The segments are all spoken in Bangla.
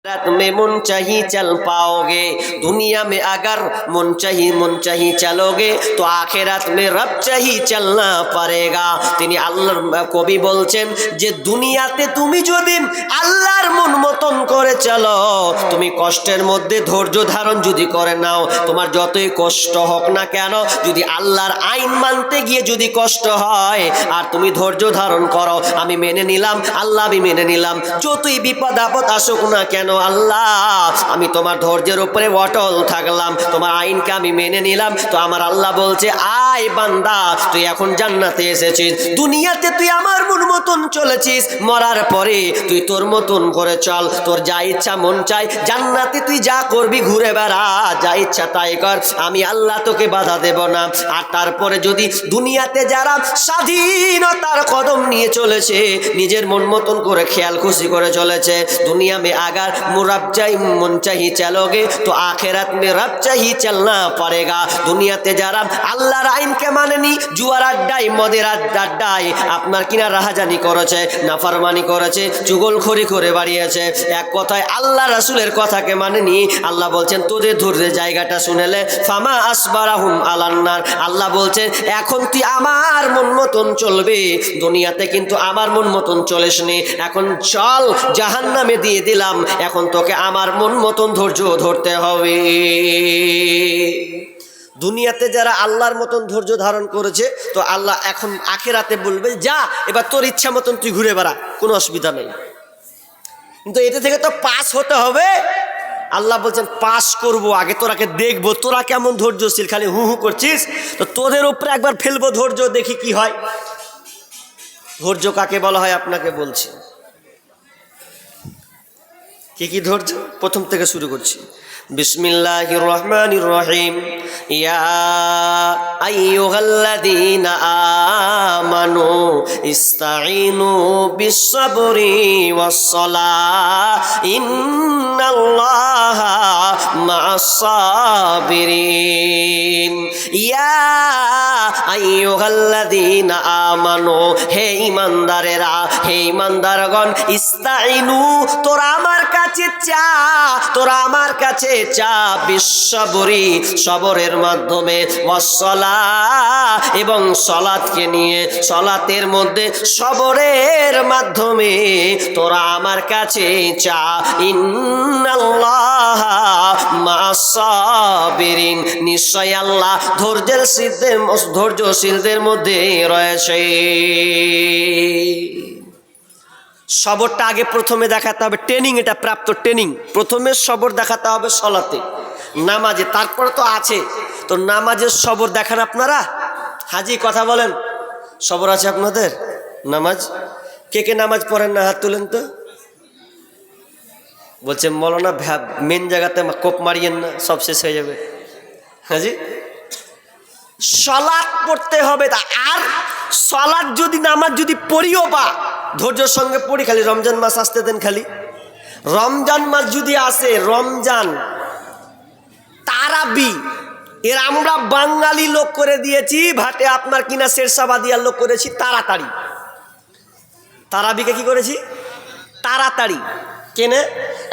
रात में मन चाहिए चल पाओगे। दुनिया में अगर मन चाहिए चलोगे तो आखिरात में रब चाहिए चलना पड़ेगा। তিনি আল্লাহর কবি বলছেন যে দুনিয়াতে তুমি যদি আল্লাহর মন মতন করে চলো, তুমি কষ্টের মধ্যে ধৈর্য ধারণ যদি করে নাও, তোমার যতই কষ্ট হোক না কেন, যদি আল্লাহর আইন মানতে গিয়ে যদি কষ্ট হয় আর তুমি ধৈর্য ধারণ করো, আমি মেনে নিলাম, আল্লাহ আমি মেনে নিলাম, যতই বিপদ আপদ আসুক না কেন আল্লাহ আমি তোমার ধৈর্যের উপরে অটল থাকলাম, তোমার আইনকে আমি মেনে নিলাম। তো আমার আল্লাহ বলছে, আয় বান্দা তুই এখন জান্নাতে এসেছিস, দুনিয়াতে তুই আমার মন মতন চলেছিস, মরার পরে তুই তোর মতন করে চল, তোর যা ইচ্ছা মন চাই, জান্নাতে তুই যা করবি ঘুরে বেড়া, যা ইচ্ছা তাই কর, আমি আল্লাহ তোকে বাধা দেব না। আর তারপরে যদি দুনিয়াতে যারা স্বাধীনতার কদম নিয়ে চলেছে, নিজের মন মতন করে খেয়াল খুশি করে চলেছে, দুনিয়া में अगर रब चाहिए मन चाहिए चलोगे तो आखिरत में रब चाहिए चलना पड़ेगा। দুনিয়াতে যারা আল্লাহর আইনকে মানেনি, জুয়ার আড্ডায় মদের আড্ডায় আপনার কিনা রাহাজানি করেছে, নাফরমানি করেছে, চুগলখড়ি করে বাড়িয়েছে, এক কথায় আল্লাহ রাসূলের কথাকে মানেনি, আল্লাহ বলছেন তোদের ধৈর্যের জায়গাটা শুনেলে ফামা আসবারাহুম আলান্নার, আল্লাহ বলছেন এখন তুই আমার মন মতন চলবে, দুনিয়াতে কিন্তু আমার মন মতন চলিসনি, এখন চল জাহান্নামে দিয়ে দিলাম, এখন তোকে আমার মন মতন ধৈর্য ধরতে হবে। দুনিয়াতে যারা আল্লাহর মতন ধৈর্য ধারণ করেছে, তো আল্লাহ এখন আখিরাতে বলবে যা এবার তোর ইচ্ছা মতন তুই ঘুরে বেড়া, কোনো অসুবিধা নেই, কিন্তু এটা থেকে তো পাস হতে হবে। আল্লাহ বলছেন পাস করবো, আগে তোরাকে দেখবো তোরা কেমন ধৈর্যশীল, খালি হু হু করছিস, তো তোদের উপরে একবার ফেলবো ধৈর্য, দেখি কি হয়। ধৈর্য কাকে বলা হয় আপনাকে বলছি, কি ধৈর্য প্রথম থেকে শুরু করছি। বিসমিল্লাহির রহমানির রহিম। ইয়া আইয়ুহাল্লাযীনা আমানু ইসতাঈনু বিস-সাবরি ওয়াস-সালাহ ইন্নাল্লাহা মা'আস-সাবিরিন। ইয়া আইয়ুহাল্লাযীনা আমানু, হে ঈমানদারেরা, হে ঈমানদারগণ, ইসতাঈনু তোরা আমার কাছে চা, তোরা আমার কাছে চা, বিস-সাবরি সবরের মাধ্যমে, ওয়াস-সালাহ এবং সালাতকে নিয়ে, সালাতের মধ্যে সবরের মাধ্যমে তোরা আমার কাছে চা, ইন্নাল্লাহা মা'আস-সাবিরিন, নিশ্চয় আল্লাহ ধৈর্যশীলদের মধ্যে রয়েছে। সবরটা আগে প্রথমে দেখাতে হবে, ট্রেনিং, এটা প্রাপ্ত ট্রেনিং, প্রথমে সবর দেখাতে হবে সলাতে, নামাজে, তারপরে তো আছে, তো নামাজের সবর দেখান আপনারা। হাজি কথা বলেন, সবর আছে আপনাদের? নামাজ কে কে নামাজ পড়েন না হাত তুলেন তো। বলছে মৌলানা মেন জায়গাতে কোপ মারিয়েন না, সব শেষ হয়ে যাবে। হাজি সালাত পড়তে হবে, আর সালাত যদি নামাজ যদি পড়িও বা ধৈর্যের সঙ্গে পড়ি, খালি রমজান মাস আসতে দেন, খালি রমজান মাস যদি আসে, রমজান তারাবি, এর আমরা বাঙালি লোক করে দিয়েছি, ভাটে আপনার কিনা শেরশাবাদিয়ার লোক করেছি তাড়াতাড়ি। তারাবিকে কি করেছি? তাড়াতাড়ি। কেনে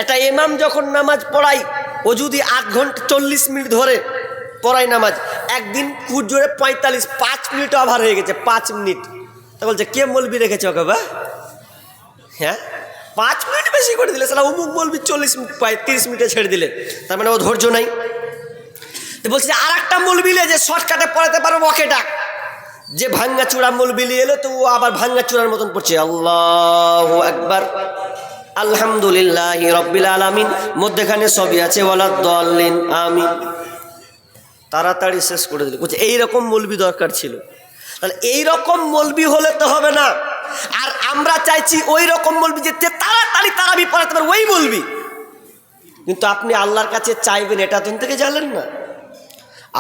একটা ইমাম যখন নামাজ পড়াই, ও যদি 8 ঘন্টা 40 মিনিট ধরে পড়াই নামাজ, একদিন খুব জোরে 5 মিনিট ওভার হয়ে গেছে, 5 মিনিট, তা বলছে কে মৌলবি রেখেছে ওকে বা? হ্যাঁ 5 মিনিট বেশি করে দিলে, সালা অমুক মৌলবি 30 মিনিটে ছেড়ে দিলে, তার মানে ও ধৈর্য নাই। তো বলছে আর একটা মৌলবি যে শর্টকাটে পড়াতে পারবো, ওকে ডাক। যে ভাঙ্গা চূড়া মৌলবি এলো, তো ও আবার ভাঙ্গা চূড়ার মতন পড়ছে, আল্লাহু আকবার, আলহামদুলিল্লাহি রাব্বিল আলামিন, মধ্যখানে সবই আছে, ওয়ালাদ-দাল্লিন আমিন, তাড়াতাড়ি শেষ করে দিল। বলছে এইরকম মৌলবি দরকার ছিল। তাহলে এইরকম মৌলবি হলে তো হবে না, আর আমরা চাইছি ওই রকম মৌলবি যে তাড়াতাড়ি তারাবি পড়াতে পারে, ওই মৌলবি। কিন্তু আপনি আল্লাহর কাছে চাইবেন, এটা তুমি থেকে জানেন না।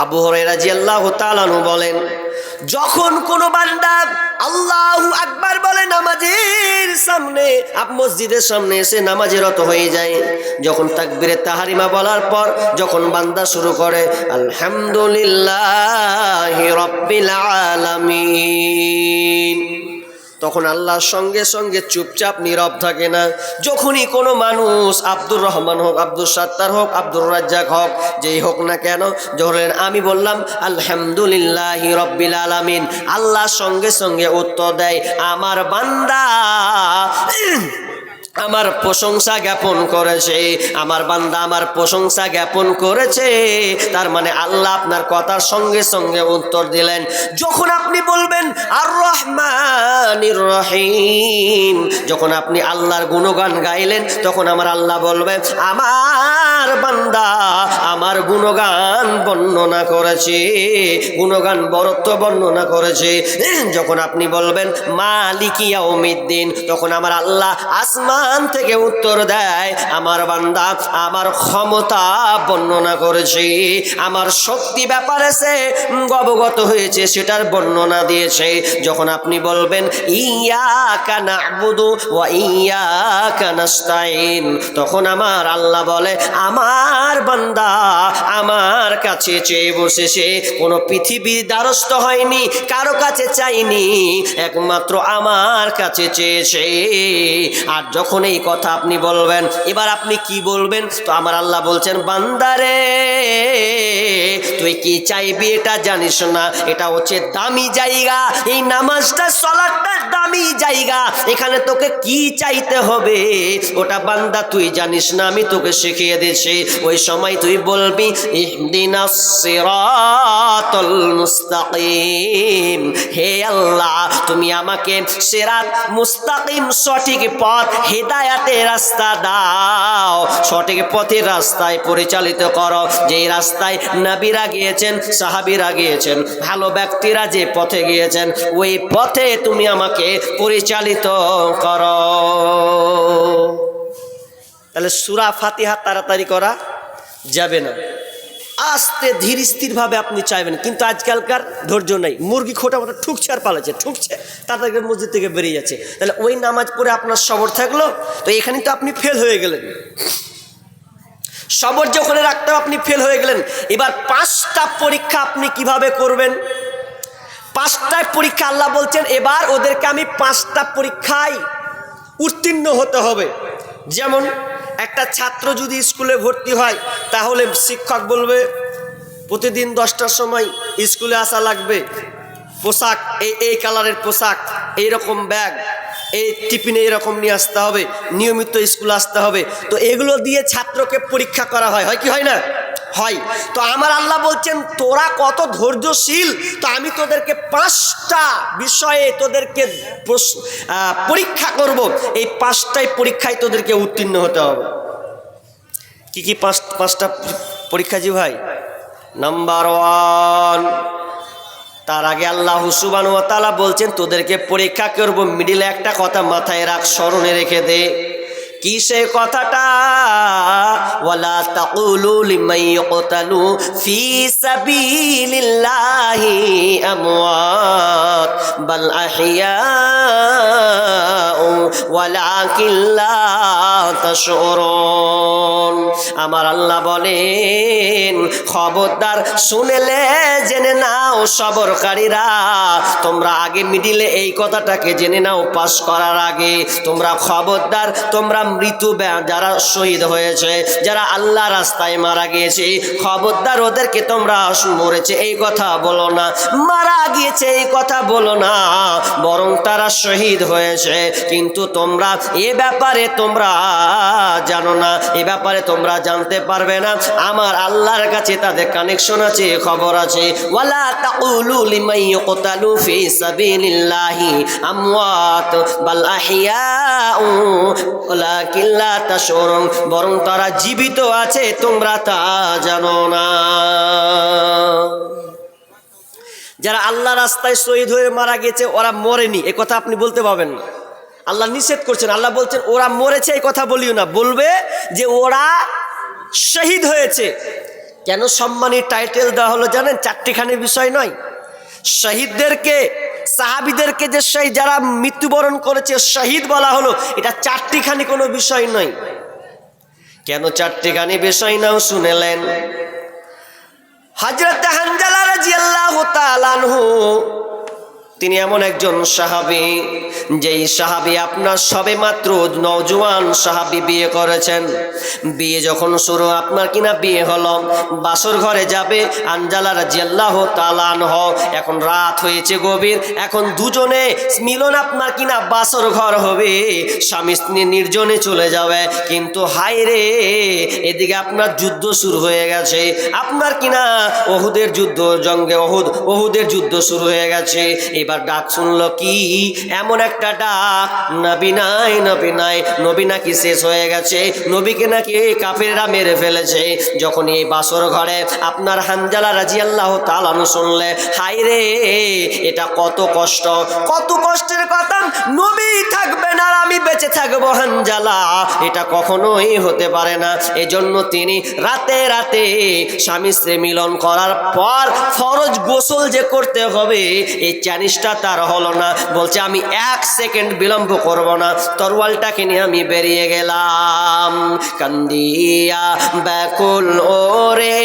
আবু হুরায়রা রাদিয়াল্লাহু তাআলা আনহু বলেন, যখন কোনো বান্দা আল্লাহু আকবার বলে নামাজের সামনে, মসজিদের সামনে এসে নামাজে রত হয়ে যায়, যখন তাকবীরে তাহরিমা বলার পর যখন বান্দা শুরু করে আলহামদুলিল্লাহি রাব্বিল আলামিন, তখন আল্লাহর সঙ্গে সঙ্গে চুপচাপ নীরব থাকে না। যখনই কোনো মানুষ আব্দুর রহমান হোক, আব্দুল সাত্তার হোক, আব্দুর রাজ্জাক হোক, যেই হোক না কেন, যখন আমি বললাম আলহামদুলিল্লাহি রব্বিল আলামিন, আল্লাহর সঙ্গে সঙ্গে উত্তর দেয় আমার বান্দা আমার প্রশংসা জ্ঞাপন করেছে, আমার বান্দা আমার প্রশংসা জ্ঞাপন করেছে। তার মানে আল্লাহ আপনার কথার সঙ্গে সঙ্গে উত্তর দিলেন। যখন আপনি বলবেন আর রহমানির রহিম, যখন আপনি আল্লাহর গুণগান গাইলেন, তখন আমার আল্লাহ বলবেন আমার বান্দা আমার গুণগান বর্ণনা করেছে, গুণগান বরত্ব বর্ণনা করেছে। যখন আপনি বলবেন মালিক ইয়াউমিদ্দিন, তখন আমার আল্লাহ আসমান থেকে উত্তর দেয় আমার বান্দা আমার ক্ষমতা বর্ণনা করেছে, আমার শক্তি ব্যাপারে সে অবগত হয়েছে, সেটার বর্ণনা দিয়েছে। যখন আপনি বলবেন ইয়াকা না'বুদু ওয়া ইয়াকা নাস্তাইন, তখন আমার আল্লাহ বলে আমার বান্দা আমার কাছে চেয়ে বসেছে, কোনো পৃথিবীর দ্বারস্থ হয়নি, কারো কাছে চাইনি, একমাত্র আমার কাছে চেয়েছে। আর যখন এই কথা আপনি বলবেন, এবার আপনি কি বলবেন? তো আমার আল্লাহ বলছেন বান্দারে তুই কি চাইবি এটা জানিস না, এটা হচ্ছে দামি জায়গা, এই নামাজটা সালাতটা দামি জায়গা, এখানে তোকে কি চাইতে হবে ওটা বান্দা তুই জানিস না, আমি তোকে শিখিয়ে দিয়েছি। ওই সময় তুই বলবি ইহদিনাস সিরাতাল মুস্তাকিম, হে আল্লাহ তুমি আমাকে সিরাত মুস্তাকিম সঠিক পথ হিদায়াতের রাস্তা দাও, সঠিক পথের রাস্তায় পরিচালিত করো, যেই রাস্তায় নবীরা গিয়েছেন, সাহাবীরা গিয়েছেন, ভালো ব্যক্তিরা যে পথে গিয়েছেন, ওই পথে তুমি আমাকে পরিচালিত করো। তাহলে সূরা ফাতিহা তাড়াতাড়ি করা যাবে না, আস্তে ধীর স্থিরভাবে আপনি চাইবেন। কিন্তু আজকালকার ধৈর্য নেই, মুরগি খোটা মতো ঠুকছে আর পালাচ্ছে, ঠুকছে তাদেরকে মসজিদ থেকে বেরিয়ে যাচ্ছে। তাহলে ওই নামাজ পড়ে আপনার সবর থাকলো, তো এখানে তো আপনি ফেল হয়ে গেলেন, সবর যে ওখানে রাখতে আপনি ফেল হয়ে গেলেন। এবার 5টা পরীক্ষা আপনি কিভাবে করবেন? 5টায় পরীক্ষা আল্লাহ বলছেন এবার ওদেরকে আমি 5টা পরীক্ষায় উত্তীর্ণ হতে হবে। যেমন একটা ছাত্র যদি স্কুলে ভর্তি হয়, তাহলে শিক্ষক বলবে প্রতিদিন 10টার সময় স্কুলে আসা লাগবে, পোশাক এই কালারের পোশাক, এইরকম ব্যাগ, এই টিফিনে এরকম নিয়ে আসতে হবে, নিয়মিত স্কুলে আসতে হবে। তো এগুলো দিয়ে ছাত্রকে পরীক্ষা করা হয়, হয় কি হয় না? হয়। তো আমার আল্লাহ বলছেন তোরা কত ধৈর্যশীল, তো আমি তোদেরকে 5টা বিষয়ে তোদেরকে পরীক্ষা করব, এই 5টাই পরীক্ষায় তোদেরকে উত্তীর্ণ হতে হবে। কি কি 5টা পরীক্ষা জি ভাই? নাম্বার 1, তার আগে আল্লাহ সুবহানাহু ওয়া তাআলা বলছেন তোদেরকে পরীক্ষা করব, মিডিলে একটা কথা মাথায় রাখ, স্মরণে রেখে দে। কি সেই কথাটা? ওয়ালা তাকুলু লিমান ইয়ুকতালু ফি সাবিলিল্লাহি আমওয়াত বাল আহইয়াউ ওয়ালাকিন লা তাশউরুন। আমার আল্লাহ বলেন খবরদার শুনেলে জেনে নাও সবরকারীরা, তোমরা আগে মিডিলে এই কথাটাকে জেনে নাও, পাস করার আগে তোমরা খবরদার, তোমরা মৃত্যু যারা শহীদ হয়েছে, যারা আল্লাহ রাস্তায় মারা গিয়েছে, খবরদার ওদেরকে তোমরা মরেছে এই কথা বলো না, মারা গিয়েছে এই কথা বলো না, বরং তারা শহীদ হয়েছে। কিন্তু তোমরা এ ব্যাপারে তোমরা জানো না, এ ব্যাপারে তোমরা জানতে পারবে না, আমার আল্লাহর কাছে তাদের কানেকশন আছে, খবর আছে। ওয়ালা তাকুলু লিমান ইয়ুকতালু ফি সাবিলিল্লাহি আমওয়াত বাল আহইয়াউ ওয়ালাকিন লা তাশউরুন, বরং তারা জীবিত আছে তোমরা তা জানো না। যারা আল্লাহ রাস্তায় শহীদ হয়ে মারা গেছে ওরা মরেনি এ কথা আপনি বলতে পারবেন না, আল্লাহ নিষেধ করছেন। আল্লাহ বলছেন ওরা মরেছে এই কথা বলিও না, বলবে যে ওরা শহীদ হয়েছে। কেন সম্মানী টাইটেল দেওয়া হলো জানেন? 4টিখানি বিষয় নয়, শহীদদেরকে, সাহাবীদেরকে যে শহীদ যারা মৃত্যুবরণ করেছে শহীদ বলা হলো, এটা 4টিখানি কোনো বিষয় নয়। কেন 4টিখানি বিষয় নাও শুনেলেন? হযরত হানজালা রাদিয়াল্লাহু তাআলা আনহু তিনি এমন একজন সাহাবী, যেই সাহাবী আপনার সবে মাত্র নওজোয়ান সাহাবী বিয়ে করেছেন। বিয়ে যখন শুরু আপনার কিনা বিয়ে হলো, বাসর ঘরে যাবে আনজালা রাদিয়াল্লাহু তাআলা আনহা। এখন রাত হয়েছে গভীর, এখন দুজনে মিলন আপনার কিনা বাসর ঘর হবে, স্বামী স্ত্রী নির্জনে চলে যাবে। কিন্তু হায় রে, এদিকে আপনার যুদ্ধ শুরু হয়ে গেছে, আপনার কিনা ওহুদের যুদ্ধ, জঙ্গে ওহুদের যুদ্ধ শুরু হয়ে গেছে। এবার ডাক শুনলো কি, এমন একটা ডাক, নবী নাই, নবী নাই, নবী নাকি শেষ হয়ে গেছে, নবীকে নাকি কাফেররা মেরে ফেলেছে। যখন এই বাসর ঘরে আপনার হানজালা রাদিয়াল্লাহু তাআলা শুনলে, হায় রে, এটা কত কষ্ট, কত কষ্টের কথা, নবী থাকবে না আর আমি বেঁচে থাকবো হানজালা, এটা কখনোই হতে পারে না। এজন্য তিনি রাতে রাতে স্বামী স্ত্রী মিলন করার পর ফরজ গোসল যে করতে হবে, এই চ্যালেঞ্জটা তার হলো না। বলছে আমি 1 সেকেন্ড বিলম্ব করব না, তরোয়ালটাকে নিয়ে আমি বেরিয়ে গেলাম। কান্দিয়া ব্যাকুল ওরে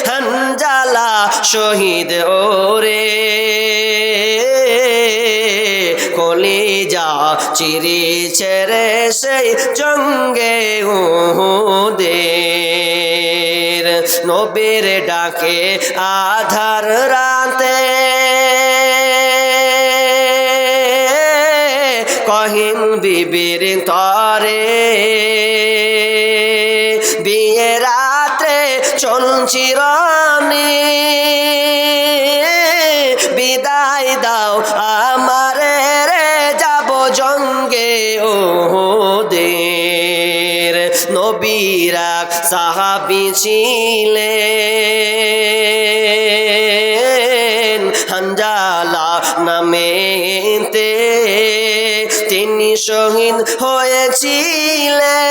হানজালা শহীদ ওরে, কলিজা চিরিছে রে সেই জঙ্গে উহুদের। নবীর ডাকে আধার রাতে কহিন বিবির তরে, বিয়ে রাত্রে চলছি রানী, বিদায় দাও আমারে রে, যাব জঙ্গে ওহুদের। নবীরা সাহাবী ছিলেন হানজালা নামেতে, তিনি শহীদ হয়েছিলেন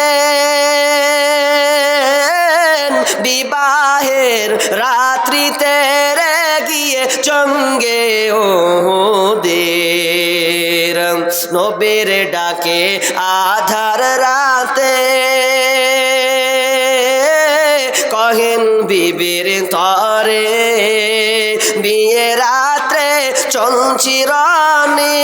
বিবাহের রাত্রিতে রে গিয়ে জঙ্গে ওহুদের। নবীর ডাকে আধার রাতে কহেন বিবির তরে, বিয়ে রাত্রে চলছি রানী,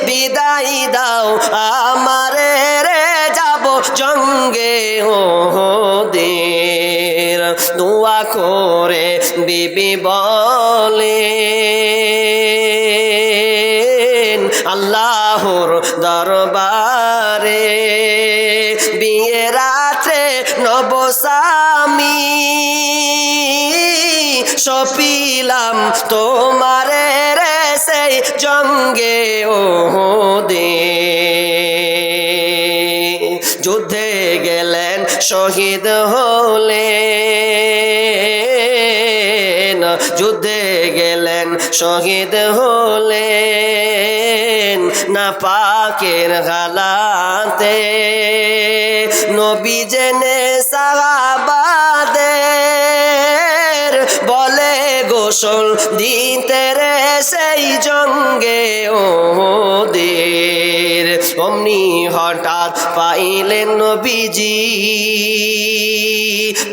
বিদায় দাও আমারে রে, যাব জঙ্গে ওহুদের। দোয়া করে বিবি বলেন আল্লাহর দরবারে, বিয়ে রাত্রে নবস্বামী সপিলাম তোমারে রে সেই জঙ্গে ওহুদের। যুদ্ধে গেলেন শহীদ হলেন, যুদ্ধে গেলেন শহীদ হলেন না পাকের হালাতে, নবী জেনে সাহাবাদের বলে গোসল দিতে রে সেই জঙ্গে ওহুদের। অমনি হঠাৎ পাইলেন নবীজি,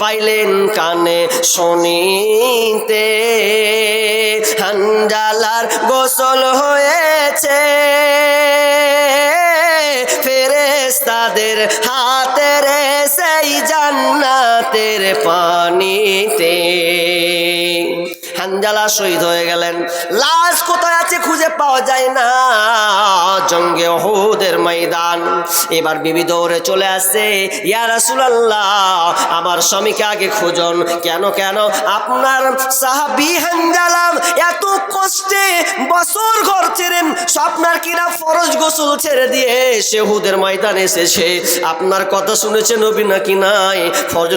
পাইলেন কানে শুনিতে, হানজালার গোসল হয়েছে ফেরেশতাদের হাতে রে সেই জান্নাতের পানিতে। হানজালা শহীদ হয়ে গেলেন, লাশ কোথায় আছে খুঁজে পাওয়া যায় না, জঙ্গে উহুদের ময়দান। এবার বিবি দৌড়ে চলে আসছে, ইয়া রাসূলুল্লাহ আমার স্বামীকে আগে খুঁজুন। কেন কেন? আপনার সাহাবী হানজালা এত কষ্টে বছর ঘর ছেড়ে আপনার কিনা ফরজ গোসল ছেড়ে দিয়ে সে উহুদের ময়দানে এসেছে, আপনার কথা শুনেছে নবী নাকি নাই, ফরজ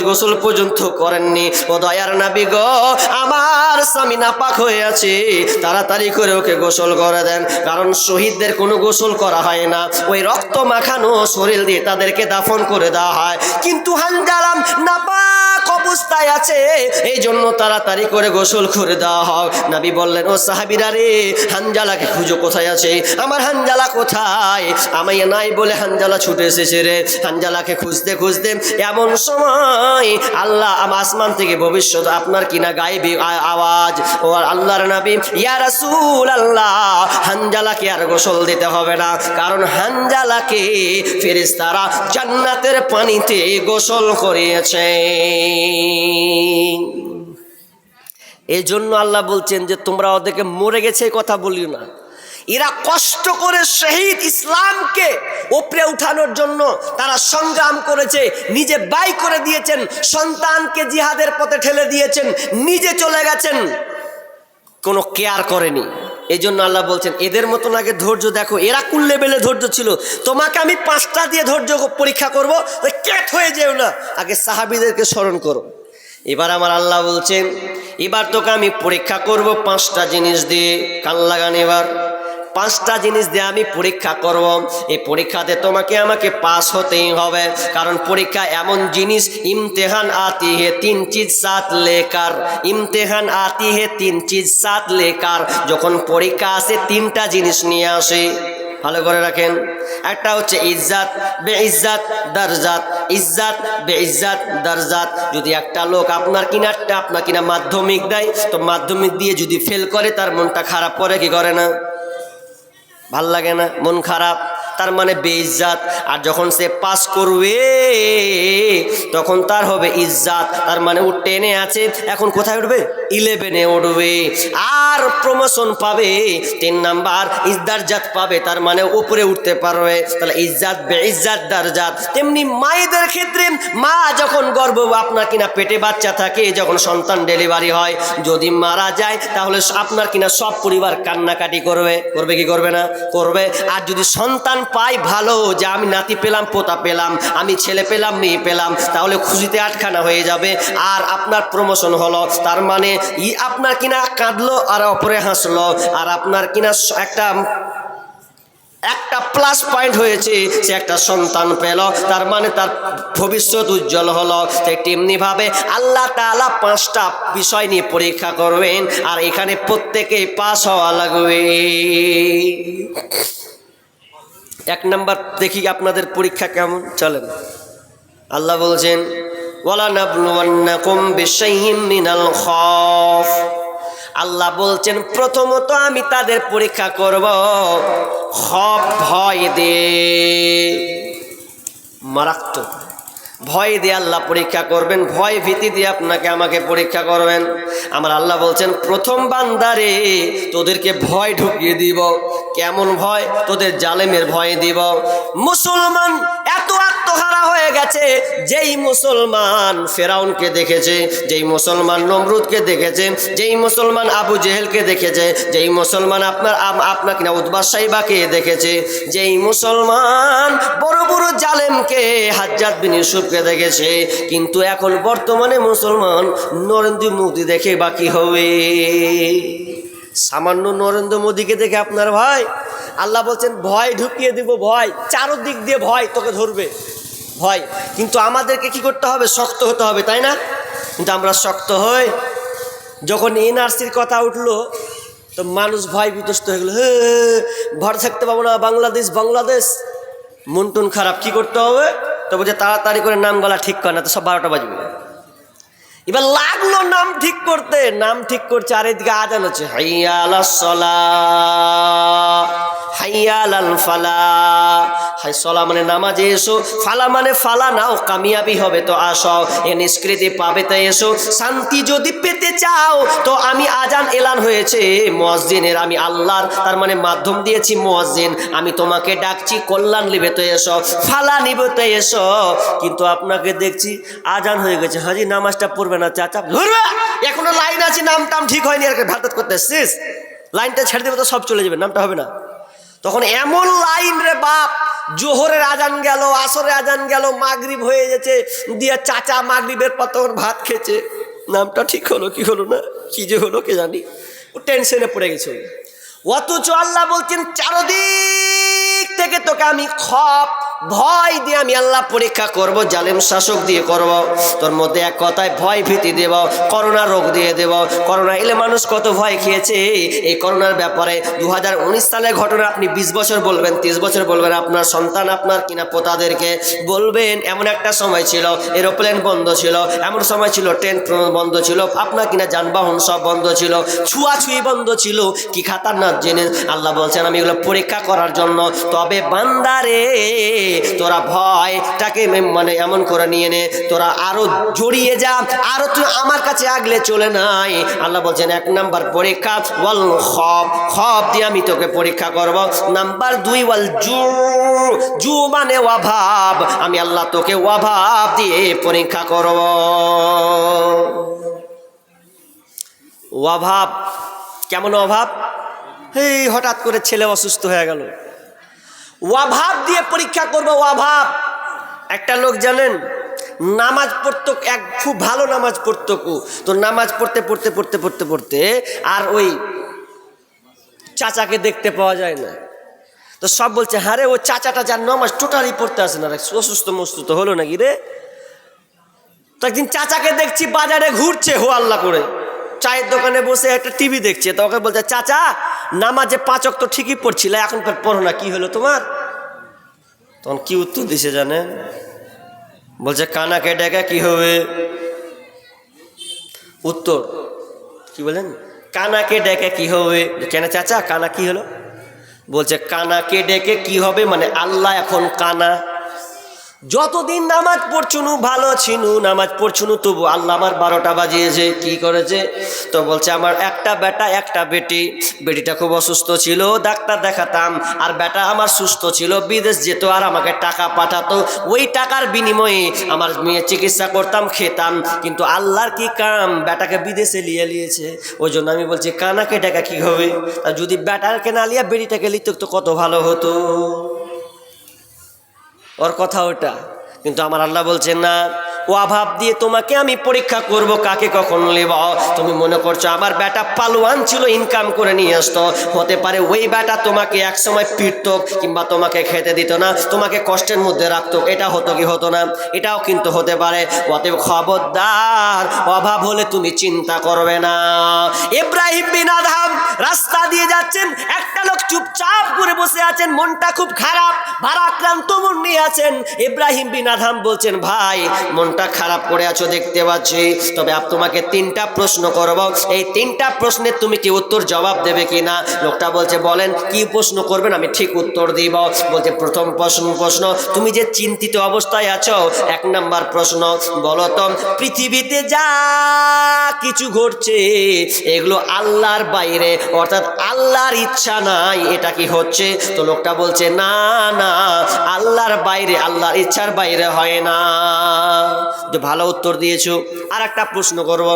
গোসল পর্যন্ত করেননি। ও দয়ার নবী গো, আমার স্বামী নাপাক হয়ে আছে, তাড়াতাড়ি করে ওকে গোসল করে দেন, কারণ শহীদদের কোনো গোসল করা হয় না, ওই রক্ত মাখানো শরীর দিয়ে তাদেরকে দাফন করে দেওয়া হয়। কিন্তু হানজালা নাপাক অবস্থায় আছে, এই জন্য তাড়াতাড়ি করে গোসল করে দেওয়া হোক। নবী বললেন, ও সাহাবীরা রে, হানজালাকে খুঁজো, কোথায় আছে আমার হানজালা, কোথায়? আমি নাই বলে হানজালা ছুটে এসেছে রে। হানজালাকে খুঁজতে খুঁজতে এমন সময় আল্লাহ আসমান থেকে ভবিষ্যৎ আপনার কিনা গায়েবী আওয়াজ, ও আল্লাহর নবী, ইয়া রাসূলুল্লাহ, হানজালাকে আর গোসল দিতে হবে না, কারণ হানজালাকে ফেরেশতারা জান্নাতের পানিতে গোসল করিয়েছে। এই জন্য আল্লাহ বলছেন যে তোমরা ওদেরকে মরে গেছে কথা বলিও না। এরা কষ্ট করে শহীদ ইসলামকে উপরে উঠানোর জন্য তারা সংগ্রাম করেছে, নিজে ব্যয় করে দিয়েছেন, সন্তানকে জিহাদের পথে ঠেলে দিয়েছেন, নিজে চলে গেছেন, কোনো কেয়ার করেনি। এই জন্য আল্লাহ বলছেন এদের মতন আগে ধৈর্য দেখো, এরা কোন লেভেলে ধৈর্য ছিল। তোমাকে আমি 5টা দিয়ে ধৈর্য পরীক্ষা করবো, ক্যাট হয়ে যেও না, আগে সাহাবীদেরকে স্মরণ করো। এবার আমার আল্লাহ বলছেন এবার তোকে আমি পরীক্ষা করব 5টা জিনিস দিয়ে। কান লাগান, এবার 5টা জিনিস দিয়ে আমি পরীক্ষা করব। এই পরীক্ষাতে তোমাকে আমাকে পাস হতেই হবে, কারণ পরীক্ষা এমন জিনিস, ইমতিহান আতি হে 3 চিজ সাথ লেকার, ইমতিহান আতি হে 3 চিজ সাথ লেকার। যখন পরীক্ষা আসে 3টা জিনিস নিয়ে আসে, ভালো করে রাখেন। একটা হচ্ছে ইজ্জাত বেইজ্জাত দারজাত, ইজ্জাত বেইজ্জাত দারজাত। যদি একটা লোক আপনার কিনা মাধ্যমিক দেয়, তো মাধ্যমিক দিয়ে যদি ফেল করে তার মনটা খারাপ করে কি করে না? ভাল লাগে না? মন খারাপ, তার মানে বেইজ্জাত। আর যখন সে পাস করবে তখন তার হবে ইজ্জাত, তার মানে ও 10-এ আছে, এখন কোথায় উঠবে? 11-এ উঠবে, আর প্রমোশন পাবে, 3 নাম্বার ইজ্জাত পাবে, তার মানে উপরে উঠতে পারবে। তাহলে ইজ্জাত বেইজ্জাত দারজাত। তেমনি মায়েদের ক্ষেত্রে, মা যখন আপনার কিনা পেটে বাচ্চা থাকে, যখন সন্তান ডেলিভারি হয়, যদি মারা যায় তাহলে আপনার কিনা সব পরিবার কান্নাকাটি করবে, করবে কি করবে না? করবে। আর যদি সন্তান পাই ভালো, যে আমি নাতি পেলাম, পোতা পেলাম, আমি ছেলে পেলাম, মেয়ে পেলাম, তাহলে খুশিতে 8খানা হয়ে যাবে, আর আপনার প্রমোশন হলো, তার মানে আপনার কিনা কাঁদলো আর অপরে হাসলো, আর আপনার কিনা একটা প্লাস পয়েন্ট হয়েছে, সে একটা সন্তান পেল, তার মানে তার ভবিষ্যৎ উজ্জ্বল হলো। তেমনিভাবে আল্লাহ তাআলা 5টা বিষয় নিয়ে পরীক্ষা করবেন, আর এখানে প্রত্যেকেই পাস হওয়া লাগবে। 1 নাম্বার দেখি আপনাদের পরীক্ষা কেমন, চলেন। আল্লাহ বলছেন ওয়ালা নাবলুওয়ান্নাকুম বিশাইইম মিনাল খাউফ। আল্লাহ বলছেন প্রথমত আমি তাদের পরীক্ষা করব খৌফ, ভয় দিয়ে, মারাত্মক ভয় দিয়ে আল্লাহ পরীক্ষা করবেন, ভয় ভীতি দিয়ে আপনাকে আমাকে পরীক্ষা করবেন। আমার আল্লাহ বলছেন প্রথম বান্দারে তোদেরকে ভয় ঢুকিয়ে দিব। কেমন ভয়? তোদের জালেমের ভয় দিব। মুসলমান এত আত্মহারা হয়ে গেছে, যেই মুসলমান ফেরাউনকে দেখেছে, যেই মুসলমান নমরুদকে দেখেছে, যেই মুসলমান আবু জেহেলকে দেখেছে, যেই মুসলমান আপনার কিনা উতবা সাইবাকে দেখেছে, যেই মুসলমান বড় বড় জালেমকে হাজ্জাজ বিন ইউসুফকে দেখেছে, কিন্তু এখন বর্তমানে মুসলমান নরেন্দ্র মোদী দেখে বাকি হবে। সামান্য নরেন্দ্র মোদীকে দেখে আপনার ভাই, আল্লাহ বলছেন ভয় ঢুকিয়ে দিব। ভয় চারদিক দিয়ে ভয় তোকে ধরবে, ভয়। কিন্তু আমাদেরকে কি করতে হবে? শক্ত হতে হবে, তাই না? কিন্তু আমরা শক্ত হই। যখন এনআরসির কথা উঠলো তো মানুষ ভয় বিধ্বস্ত হয়ে গেল, ভর থাকতে পাবো না, বাংলাদেশ বাংলাদেশ, মন টন খারাপ। কি করতে হবে? তো বলছে তাড়াতাড়ি করে নাম গলা ঠিক কর, না তো সব 12টা বাজবে। এবার লাগলো নাম ঠিক করতে, নাম ঠিক করছে, আর এদিকে আজান হচ্ছে, হাইয়া আলাস সালাহ, হাইয়া আলাল ফালাহ। হাই সলা মানে নামাজে এসো, ফালা মানে ফালা নাও, কামিয়াবি হবে তো আসো, এ নিষ্কৃতি পাবে তো এসো। শান্তি যদি পেতে চাও তো আমি আজান এলান হয়েছে মুয়াজ্জিনের, আমি আল্লাহর, তার মানে মাধ্যম দিয়েছি মুয়াজ্জিন, আমি তোমাকে ডাকছি কল্যাণ নিবে তো এসো, ফালা নিবে তো এসো। কিন্তু আপনাকে দেখছি আজান হয়ে গেছে, হাজি নামাজটা পড়বে না চাচা, ধরবে এখনো লাইন আছে, নাম টাম ঠিক হয়নি, আর ভাত করতে এসছিস, লাইনটা ছেড়ে দেবে তো সব চলে যাবে, নামটা হবে না। তখন এমন লাইন রে বাপ, জোহরের আজান গেল, আসরের আজান গেল, মাগরিব হয়ে গেছে, দিয়ে চাচা মাগরিবের পর তখন ভাত খেয়েছে, নামটা ঠিক হলো কি হলো না, কি যে হলো কে জানি, ও টেনশনে পড়ে গেছে। অথচ আল্লাহ বলছেন চারদিক থেকে তোকে আমি খপ ভয় দিয়ে আমি আল্লাহ পরীক্ষা করব, জালেম শাসক দিয়ে করব, তোর মধ্যে এক কথায় ভয় ভীতি দেব, করোনা রোগ দিয়ে দেব। করোনা এলে মানুষ কত ভয় খেয়েছে। এই করোনার ব্যাপারে 2019 সালের ঘটনা আপনি 20 বছর বলবেন, 30 বছর বলবেন, আপনার সন্তান আপনার কিনা পোতাদেরকে বলবেন এমন একটা সময় ছিল এরোপ্লেন বন্ধ ছিল, এমন সময় ছিল ট্রেন বন্ধ ছিল, আপনার কিনা যানবাহন সব বন্ধ ছিল, ছুঁয়াছুঁয়ি বন্ধ ছিল। কি খাতারনাক জিনিস। আল্লাহ বলছেন আমি এগুলো পরীক্ষা করার জন্য। তবে বান্দারে তোরা ভয়টাকে মানে এমন করে নিয়ে নে, তোরা আরো জড়িয়ে যা, আরো তুই আমার কাছে আগলে চলে নাই। আল্লাহ বলছেন 1 নাম্বার পরীক্ষা ওয়াল খব দিয়ে আমি তোকে পরীক্ষা করব। নাম্বার 2 ওয়াল জু মানে অভাব, আমি আল্লাহ তোকে অভাব দিয়ে পরীক্ষা করব। অভাব কেমন অভাব? এই হঠাৎ করে ছেলে অসুস্থ হয়ে গেল, অভাব দিয়ে পরীক্ষা করব। অভাব। একটা লোক জানেন নামাজ পড়তো, এক খুব ভালো নামাজ পড়তো, তো নামাজ পড়তে পড়তে পড়তে পড়তে পড়তে আর ওই চাচাকে দেখতে পাওয়া যায় না। তো সব বলছে হ্যাঁ রে, ও চাচাটা যার নামাজ টোটালি পড়তে আসে না, অসুস্থ মস্তুস্থ হলো নাকি রে। তো একদিন চাচাকে দেখছি বাজারে ঘুরছে হো আল্লাহ করে, চায়ের দোকানে বসে একটা টিভি দেখছে। তো ওকে বলছে চাচা নামাজে 5 ওয়াক্ত ঠিকই পড়ছিলে, এখন পড়ো না, কি হলো তোমার? তখন কি উত্তর দিছে জানেন? বলছে কানাকে ডেকে কি হবে? উত্তর কি বলেন? কানাকে ডেকে কি হবে? কেন চাচা কানা কি হলো? বলছে কানাকে ডেকে কি হবে মানে আল্লাহ এখন কানা। যতদিন নামাজ পড়ছুনু ভালো ছিনু, নামাজ পড়ছুনু, তবু আল্লাহ আমার 12টা বাজিয়েছে। কি করেছে? তো বলছে আমার একটা বেটা একটা বেটি, বেটিটা খুব অসুস্থ ছিল, ডাক্তার দেখাতাম, আর বেটা আমার সুস্থ ছিল, বিদেশ যেত আর আমাকে টাকা পাঠাতো, ওই টাকার বিনিময়ে আমার মেয়ে চিকিৎসা করতাম, খেতাম। কিন্তু আল্লাহর কি কাম, বেটাকে বিদেশে লিয়েছে। ওই জন্য আমি বলছি কানাকে টাকা কি হবে? আর যদি বেটাকে না লিয়া বেটিটাকে লিত তো কত ভালো হতো। ওর কথা ওটা। কিন্তু আমার আল্লাহ বলছেন না, ও অভাব দিয়ে তোমাকে আমি পরীক্ষা করব, কাকে কখন নেব। তুমি মনে করছো আমার বেটা পালোয়ান ছিল, ইনকাম করে নিয়ে আসতো, হতে পারে ওই বেটা তোমাকে এক সময় পিটতো, কিংবা তোমাকে খেতে দিত না, তোমাকে কষ্টের মধ্যে রাখতো। এটা হতো কি হতো না? এটাও কিন্তু হতে পারে। অতএব খবরদার, অভাব হলে তুমি চিন্তা করবে না। ইব্রাহিম বিন আদহাম রাস্তা দিয়ে যাচ্ছেন, একটা লোক চুপচাপ করে বসে আছেন, মনটা খুব খারাপ, ভারাক্রান্ত মন নিয়ে আছেন। ইব্রাহিম বিন আদহাম বলছেন ভাই মনটা খারাপ করে আছো দেখতে পাচ্ছি, তবে তোমাকে 3টা প্রশ্ন করব, এই 3টা প্রশ্নের তুমি কি উত্তর জবাব দেবে কিনা? লোকটা বলছে বলেন কি প্রশ্ন করবেন, আমি ঠিক উত্তর দিব। বলছে প্রথম প্রশ্ন, তুমি যে চিন্তিত অবস্থায় আছো, 1 নাম্বার প্রশ্ন বলো তো পৃথিবীতে যা কিছু ঘটছে এগুলো আল্লাহর বাইরে, অর্থাৎ আল্লাহর ইচ্ছা নাই, এটা কি হচ্ছে? তো লোকটা বলছে না না, আল্লাহর বাইরে, আল্লাহর ইচ্ছার বাইরে হয় না। তো ভালো উত্তর দিয়েছো। আর একটা প্রশ্ন করব।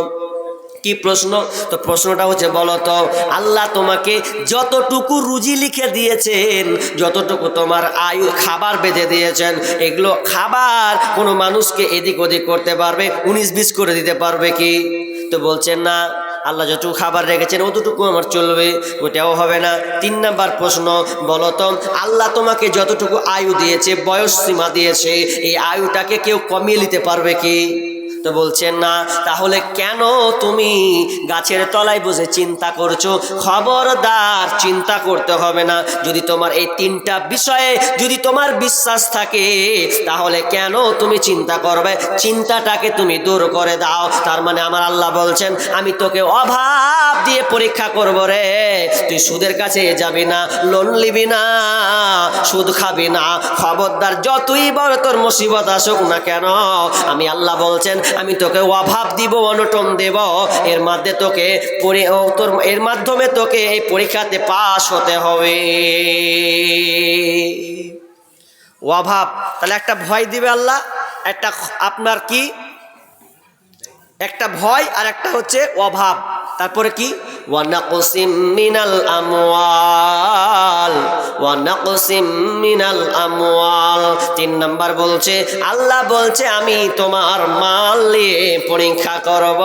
কি প্রশ্ন? তো প্রশ্নটা হচ্ছে বলো তো আল্লাহ তোমাকে যতটুকু রুজি লিখে দিয়েছেন, যতটুকু তোমার আয়ু খাবার বেঁধে দিয়েছেন, এগুলো খাবার কোনো মানুষকে এদিক ওদিক করতে পারবে, 19-20 করে দিতে পারবে কি? তো বলছেন না, আল্লাহ যতটুকু খাবার রেখেছেন অতটুকু আমার চলবে, ওটাও হবে না। 3 নাম্বার প্রশ্ন বলো তো আল্লাহ তোমাকে যতটুকু আয়ু দিয়েছে, বয়স সীমা দিয়েছে, এই আয়ুটাকে কেউ কমিয়ে নিতে পারবে কি? তো বলছেন না। তাহলে কেন তুমি গাছের তলায় বসে চিন্তা করছো? খবরদার, চিন্তা করতে হবে না। যদি তোমার এই 3টা বিষয়ে যদি তোমার বিশ্বাস থাকে, তাহলে কেন তুমি চিন্তা করবে? চিন্তাটাকে তুমি দূর করে দাও। তার মানে আমার আল্লাহ বলছেন আমি তোকে অভাব দিয়ে পরীক্ষা করব রে। তুই সুদের কাছে যাবি না, লোন নিবি না, সুদ খাবি না। খবরদার, যতই বড় তোর মুসিবত আসুক না কেন, আমি আল্লাহ বলছেন আমি তোকে অভাব দিব, অনটন দেব, এর মধ্যে তোকে এর মাধ্যমে তোকে এই পরীক্ষাতে পাস হতে হবে। অভাব, তাহলে একটা ভয় দিবে আল্লাহ, একটা আপনার কি একটা ভয়, আর একটা হচ্ছে অভাব, তারপরে কি ওয়া নাকসিম মিনাল আমওয়াল, ওয়া নাকসিম মিনাল আমওয়াল। 3 নাম্বার বলছে, আল্লাহ বলছে আমি তোমার মাল নিয়ে পরীক্ষা করব,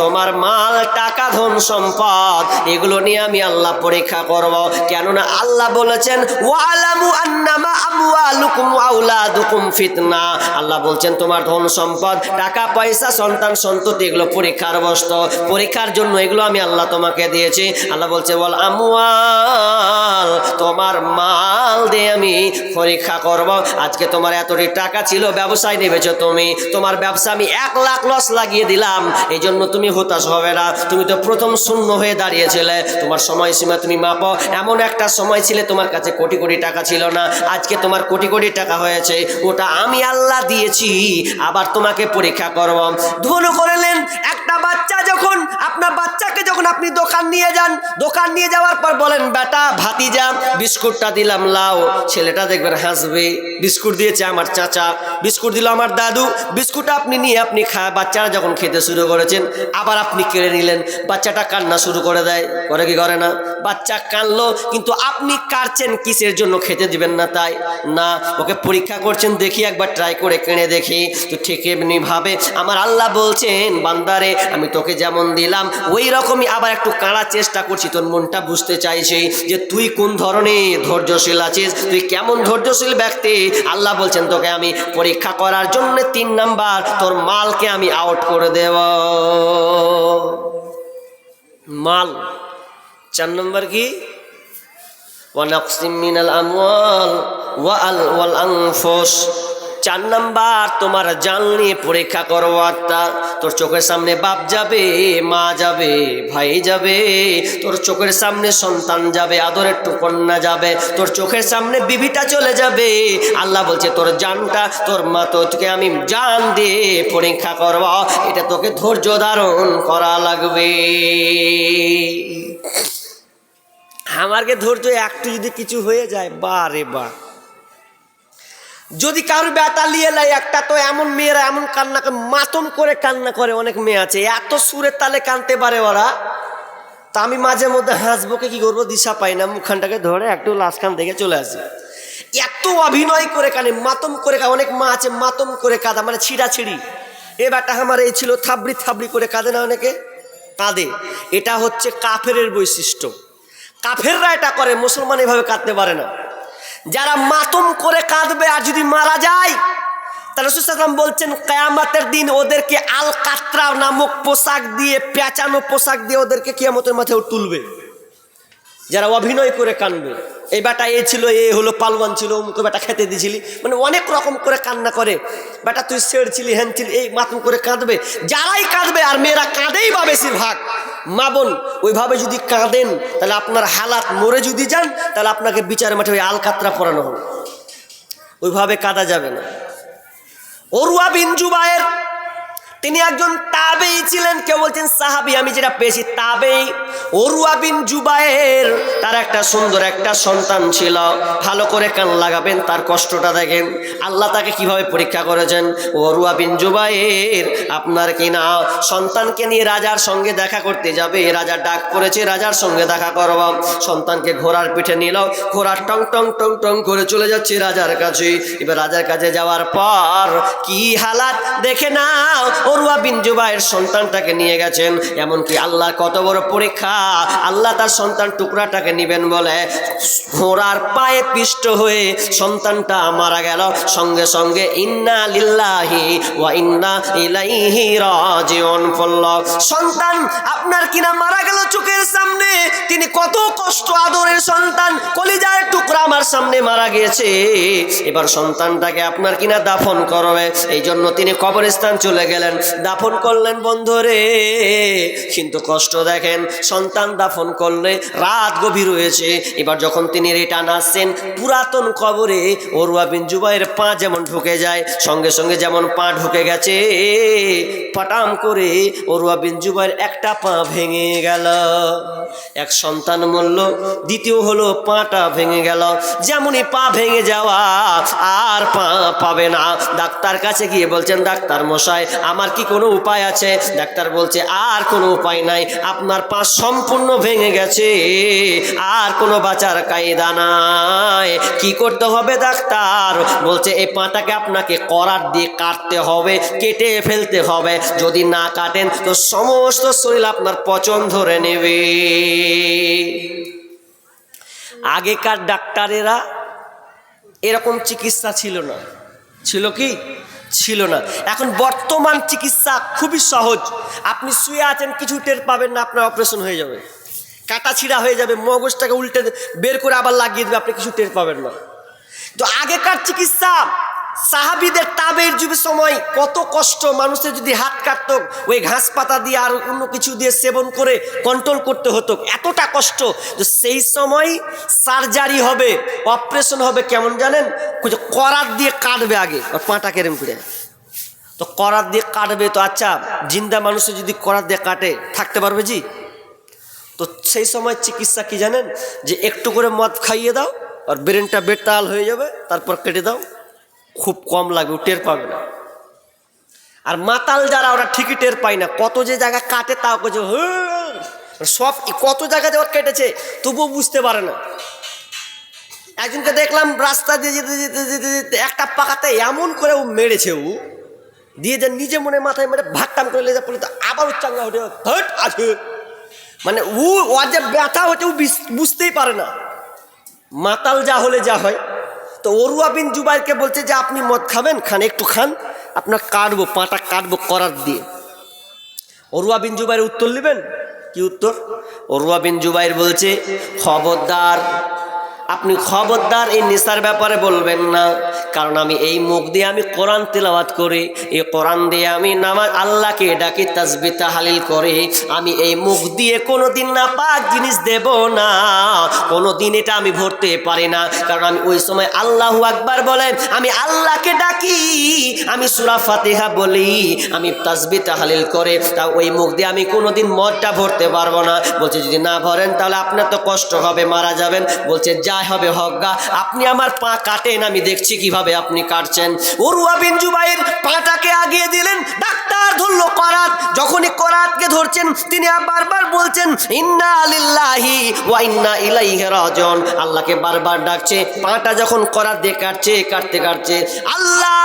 তোমার মাল, টাকা, ধন সম্পদ এগুলো নিয়ে আমি আল্লাহ পরীক্ষা করব। কেননা আল্লাহ বলেছেন ওয়ালামু আন্নামা আমওয়ালুকুম ওয়া আওলাদুকুম ফিতনা। আল্লাহ বলছেন তোমার ধন সম্পদ, টাকা পয়সা, সন্তান সন্ততি এগুলো পরীক্ষার বস্তু, পরীক্ষার জন্য এগুলো আমি আল্লাহ তোমাকে দিয়েছি। আল্লাহ বলছে ওয়াল আমওয়াল, তোমার মাল দিয়ে আমি পরীক্ষা করব। আজকে তোমার এতটি টাকা ছিল, ব্যবসায় নেবেছো তুমি, তোমার ব্যবসা আমি 1 লাখ লস লাগিয়ে দিলাম, এই জন্য তুমি হতাশ হবে না। তুমি তো প্রথম শূন্য হয়ে দাঁড়িয়েছিলে, তোমার সময়সীমা তুমি মাপো। এমন একটা সময় ছিলে তোমার কাছে কোটি কোটি টাকা ছিল না, আজকে তোমার কোটি কোটি টাকা হয়েছে, ওটা আমি আল্লাহ দিয়েছি, আবার তোমাকে পরীক্ষা করব। ধন করলেন একটা বাচ্চা, যখন আপনার বাচ্চাকে যখন আপনি দোকান নিয়ে যান, দোকান নিয়ে যাওয়ার পর বলেন বেটা ভাতিজা বিস্কুটটা দিলাম লাও, ছেলেটা দেখবেন হাসবে। বিস্কুট দিয়েছে আমার চাচা, বিস্কুট দিল আমার দাদু, বিস্কুটটা আপনি নিয়ে আপনি বাচ্চারা যখন খেতে শুরু করেছেন, আবার আপনি কেড়ে নিলেন, বাচ্চাটা কান্না শুরু করে দেয়, করে কি করে না? বাচ্চা কানলো, কিন্তু আপনি কাটছেন কিসের জন্য? খেতে দিবেন না তাই না, ওকে পরীক্ষা করছেন, দেখি একবার ট্রাই করে কেড়ে দেখি। তো ঠিক এমনি ভাবে আমার আল্লাহ বলছেন বান্দারে আমি তোকে যেমন দিলাম ওই রকমই আবার একটু কাড়ার চেষ্টা করছি, তোর মনটা বুঝতে চাইছি যে তুই কোন ধরনের ধৈর্যশীল আছিস, তুই কেমন ধৈর্যশীল ব্যক্তি। আল্লাহ বলছেন তোকে আমি পরীক্ষা করার জন্য 3 নাম্বার তোর মালকে আমি আউট করে দেব। মাল। 4 নম্বর কি? ওয়া নাকসিম মিনাল আমওয়াল ওয়াল আনফুস। 4 নাম্বার তোমার জান নিয়ে পরীক্ষা করো। তোর চোখের সামনে বাপ যাবে, মা যাবে, ভাই যাবে, তোর চোখের সামনে সন্তান যাবে, আদরের কন্যা যাবে, তোর চোখের সামনে বিবিটা চলে যাবে। আল্লাহ বলছে তোর জানটা, তোর মা, তোকে আমি জান দিয়ে পরীক্ষা করব, এটা তোকে ধৈর্য ধারণ করা লাগবে। আমাকে ধৈর্য একটু যদি কিছু হয়ে যায়, বারে বা যদি কারোর ব্যথা লিয়ে লাই, একটা তো এমন মেয়েরা এমন কান্না করে, মাতম করে কান্না করে, অনেক মেয়ে আছে এত সুরের তালে কানতে পারে ওরা। তা আমি মাঝে মধ্যে হাসবোকে কি করবো, দিশা পাই না, মুখখানটাকে ধরে একটু লাশখান দেখে চলে আসি। এত অভিনয় করে কানে, মাতম করে কাঁদে। অনেক মা আছে মাতম করে কাঁদা, মানে ছিঁড়াছিড়ি। এ ব্যাটা আমার এই ছিল, থাবড়ি থাবড়ি করে কাঁদে না, অনেকে কাঁদে। এটা হচ্ছে কাফেরের বৈশিষ্ট্য, কাফেররা এটা করে, মুসলমান এভাবে কাঁদতে পারে না। যারা মাতম করে কাঁদবে আর যদি মারা যায়, তাহলে রাসূল সাল্লাল্লাহু আলাইহি ওয়াসাল্লাম বলছেন কিয়ামতের দিন ওদেরকে আল কাতরা নামক পোশাক দিয়ে, পেঁচানো পোশাক দিয়ে ওদেরকে কিয়ামতের মাঠেও তুলবে। যারা অভিনয় করে কাঁদবে, এই বেটা এ ছিল, এ হলো পালওয়ান ছিল, অমুকে বেটা খেতে দিয়েছিলি, মানে অনেক রকম করে কান্না করে। বেটা তুই ছেড়ছিলি, হ্যান ছিলি, এই মাতম করে কাঁদবে। যারাই কাঁদবে, আর মেয়েরা কাঁদেই বা বেশিরভাগ, মা বোন ওইভাবে যদি কাঁদেন, তাহলে আপনার হালাত, মরে যদি যান তাহলে আপনাকে বিচারের মাঠে ওই আলকাতরা পরানো হবে, ওইভাবে কাঁদা যাবে না। উরওয়া বিন জুবায়ের তিনি একজন তাবেঈ ছিলেন, কেউ বলছেন সাহাবী, আমি যেটা পেয়েছি তাবেঈ। উরওয়া বিন জুবায়ের তার একটা সুন্দর একটা সন্তান ছিল। ভালো করে কান লাগাবেন, তার কষ্টটা দেখেন, আল্লাহ তাকে কিভাবে পরীক্ষা করেছেন। উরওয়া বিন জুবায়ের আপনার কিনা সন্তানকে নিয়ে রাজার সঙ্গে দেখা করতে যাবে, রাজার ডাক পড়েছে, রাজার সঙ্গে দেখা করব। সন্তানকে ঘোড়ার পিঠে নিল, ঘোড়া টং টং টং টং করে চলে যাচ্ছে রাজার কাছে। এবার রাজার কাছে যাওয়ার পর কি হালাত দেখে নাও, উরওয়া বিন জুবায়ের সন্তানটাকে নিয়ে গেছেন। এমনকি আল্লাহর কত বড় পরীক্ষা, আল্লাহ তার সন্তান টুকরাটাকে নিবেন বলে ঘোড়ার পায়ে পিষ্ট হয়ে সন্তানটা মারা গেল। সঙ্গে সঙ্গে ইন্না লিল্লাহি ওয়া ইন্না ইলাইহি রাজিউন পড়ল। সন্তান আপনার কিনা মারা গেল চোখের সামনে, তিনি কত কষ্ট, আদরের সন্তান, কলিজার টুকরা আমার সামনে মারা গিয়েছে। এবার সন্তানটাকে আপনার কিনা দাফন করবে, এই জন্য তিনি কবরস্থান চলে গেলেন, দাফন করলেন বন্ধুরে। কিন্তু কষ্ট দেখেন, সন্তান দাফন করলে রাত গভীর হয়েছে। এবার যখন তিনি রিটার্ন আসছেন পুরাতন কবরে, উরওয়া বিন জুবায়ের পা যেমন ঢুকে যায়, সঙ্গে সঙ্গে যেমন পা ঢুকে গেছে, পাটাম করে উরওয়া বিন জুবায়ের একটা পা ভেঙে গেল। এক সন্তান মরল, দ্বিতীয় হলো পাটা ভেঙে গেল। যেমনই পা ভেঙে যাওয়া, আর পা পাবে না। ডাক্তার কাছে গিয়ে বলছেন ডাক্তার মশাই আমার কি কোনো উপায় আছে? যাচ্ছে, ডাক্তার বলছে আর কোনো উপায় নাই, আপনার পা সম্পূর্ণ ভেঙে গেছে, আর কোনো বাঁচার কায়দা নাই। কি করতে হবে ডাক্তার? বলছে এই পাটাকে আপনাকে করাত দিয়ে কাটতে হবে, কেটে ফেলতে হবে। যদি না কাটেন তো সমস্ত শরীর আপনার পচন ধরে নেবে। আগেকার ডাক্তারেরা এরকম চিকিৎসা ছিল না। ছিল কি? ছিল না। এখন বর্তমান চিকিৎসা খুবই সহজ। আপনি শুয়ে আছেন, কিছু টের পাবেন না, আপনার অপারেশন হয়ে যাবে, কাটা ছিঁড়া হয়ে যাবে, মগজটাকে উল্টে বের করে আবার লাগিয়ে দেবে, আপনি কিছু টের পাবেন না। তো আগেকার চিকিৎসা, সাহাবীদের তাবের যুগের সময় কত কষ্ট, মানুষের যদি হাত কাটতো ওই ঘাস পাতা দিয়ে আর অন্য কিছু দিয়ে সেবন করে কন্ট্রোল করতে হতো, এতটা কষ্ট। তো সেই সময় সার্জারি হবে, অপারেশন হবে কেমন জানেন? করাত দিয়ে কাটবে আগে, আর পাটা কেরম করে, তো করাত দিয়ে কাটবে। তো আচ্ছা, জিন্দা মানুষের যদি করাত দিয়ে কাটে থাকতে পারবে জি? তো সেই সময় চিকিৎসা কি জানেন? যে একটু করে মদ খাইয়ে দাও আর ব্রেনটা বেতাল হয়ে যাবে, তারপর কেটে দাও, খুব কম লাগবে, টের পাবে না। আর মাতাল যারা, ওরা ঠিকই টের পায় না, কত যে জায়গা কাটে তাও যে সব কত জায়গা যে ওর কেটেছে তবুও বুঝতে পারে না। একজনকে দেখলাম রাস্তা দিয়ে যেতে যেতে যেতে যেতে একটা পাকাতে এমন করে ও মেরেছে, ও দিয়ে যে নিজে মনে মাথায় মেরে ভাট্টাম করে লেজা পড়ে, আবার উচ্চাঙ্গা হতে হট আছে, মানে ও যে ব্যথা হচ্ছে ও বুঝতেই পারে না। মাতাল যা হলে যা হয়। তো উরওয়া বিন জুবাইরকে বলছে যে আপনি মদ খাবেন, খান, একটু খান, আপনার কাটবো, পাটা কাটবো করাত দিয়ে। উরওয়া বিন জুবাইর উত্তর নেবেন কি উত্তর? উরওয়া বিন জুবাইর বলছে, খবরদার, আপনি খবরদার এই নেশার ব্যাপারে বলবেন না, কারণ আমি এই মুখ দিয়ে আমি কোরআন তেলাওয়াত করি, এই কোরআন দিয়ে আমি নামাজ আল্লাহকে ডাকি, তাসবিহ তাহলিল করি, আমি এই মুখ দিয়ে কোনোদিন নাপাক জিনিস দেব না, কোনোদিন এটা আমি ভরতে পারি না, কারণ আমি ওই সময় আল্লাহু আকবার বলে আমি আল্লাহকে ডাকি, আমি সূরা ফাতিহা বলি, আমি তাসবিহ তাহলিল করে, তা ওই মুখ দিয়ে আমি কোনোদিন মদটা ভরতে পারবো না। বলছে যদি না ভরেন তাহলে আপনার তো কষ্ট হবে, মারা যাবেন। বলছে যা হবে হজ্ঞা, আপনি আমার পা কাটেন, আমি দেখছি কিভাবে আপনি কাটছেন। উরওয়া বিন জুবাইর পাটাকে আগিয়ে দিলেন, ডাক্তার ধরলো করাত। যখনই করাতকে ধরছেন তিনি বারবার বলছেন ইন্না লিল্লাহি ওয়া ইন্না ইলাইহি রাজিউন, আল্লাহকে বারবার ডাকছে। পাটা যখন করাত দিয়ে কাটছে, কাটতে কাটছে আল্লাহ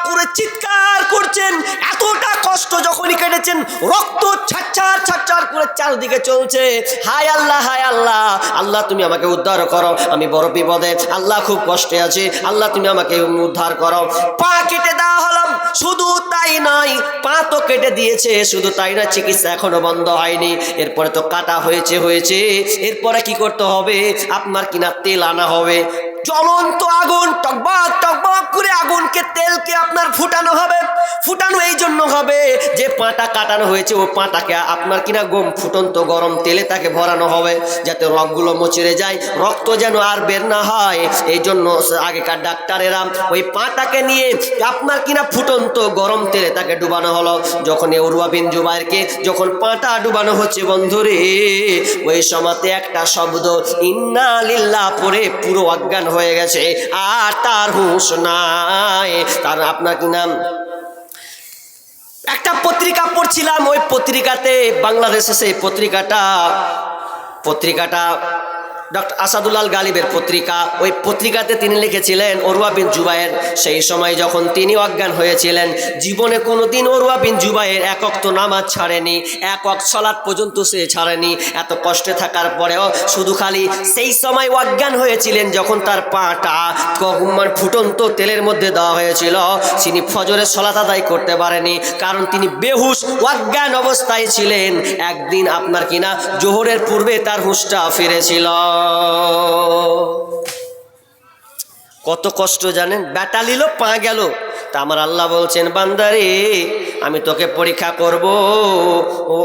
করে চিৎকার করছেন, এতটা কষ্ট। যখনই কেটেছেন রক্ত ছাচ্ছার ছাচ্ছার করে চারদিকে চলছে। হায় আল্লাহ, হায় আল্লাহ, আল্লাহ তুমি আমাকে উদ্ধার করো, আমি বড় বিপদে, আল্লাহ খুব কষ্টে আছি, আল্লাহ তুমি আমাকে উদ্ধার করো। পা কেটে দেওয়া হলো। শুধু তাই নয়, পা তো কেটে দিয়েছে, শুধু তাই না, চিকিৎসা এখনো বন্ধ হয়নি। এরপরে তো কাটা হয়েছে, এরপরে কি করতে হবে? আপনার কিনা তেল আনা হবে, জ্বলন্ত আগুন, টকবক টকবক করে আগুনকে, তেলকে আপনার ফুটানো হবে। ফুটানো এই জন্য হবে যে পাটা কাটানো হয়েছে, ও পাটাকে আপনার কিনা ফুটন্ত গরম তেলে তাকে ভরানো হবে, যাতে রগগুলো মচড়ে যায়, রক্ত যেন আর বের না হয়। এই জন্য আগেকার ডাক্তারেরা ওই পাটাকে নিয়ে আপনার কিনা ফুটন্ত গরম তেলে তাকে ডুবানো হলো। যখন উরওয়া বিন জুবাইরকে যখন পাটা ডুবানো হচ্ছে বন্ধুরে, ওই সময়তে একটা শব্দ ইন্না লিল্লাহ পড়ে পুরো অজ্ঞান হয়ে গেছে, আর তার হুঁশ নাই। তার আপনার কি নাম, একটা পত্রিকা পড়ছিলাম, ওই পত্রিকাতে বাংলাদেশে, সেই পত্রিকাটা ডক্টর আসাদুল্লাহ গালিবের পত্রিকা। ওই পত্রিকাতে তিনি লিখেছিলেন উরওয়া বিন জুবাইর সেই সময় যখন তিনি অজ্ঞান হয়েছিলেন, জীবনে কোনোদিন উরওয়া বিন জুবাইর এক ওয়াক্ত নামাজ ছাড়েনি, এক ওয়াক্ত সালাত পর্যন্ত সে ছাড়েনি। এত কষ্টে থাকার পরেও শুধু খালি সেই সময় অজ্ঞান হয়েছিলেন যখন তার পাটা ফুটন্ত তেলের মধ্যে দেওয়া হয়েছিল, তিনি ফজরের সালাত আদায় করতে পারেনি, কারণ তিনি বেহুশ অজ্ঞান অবস্থায় ছিলেন। একদিন আপনার কিনা জোহরের পূর্বে তার হুঁশটা ফিরেছিল। কত কষ্ট জানেন, ব্যাটা নিল, পা গেল। তা আমার আল্লাহ বলছেন বান্দারে আমি তোকে পরীক্ষা করব, ও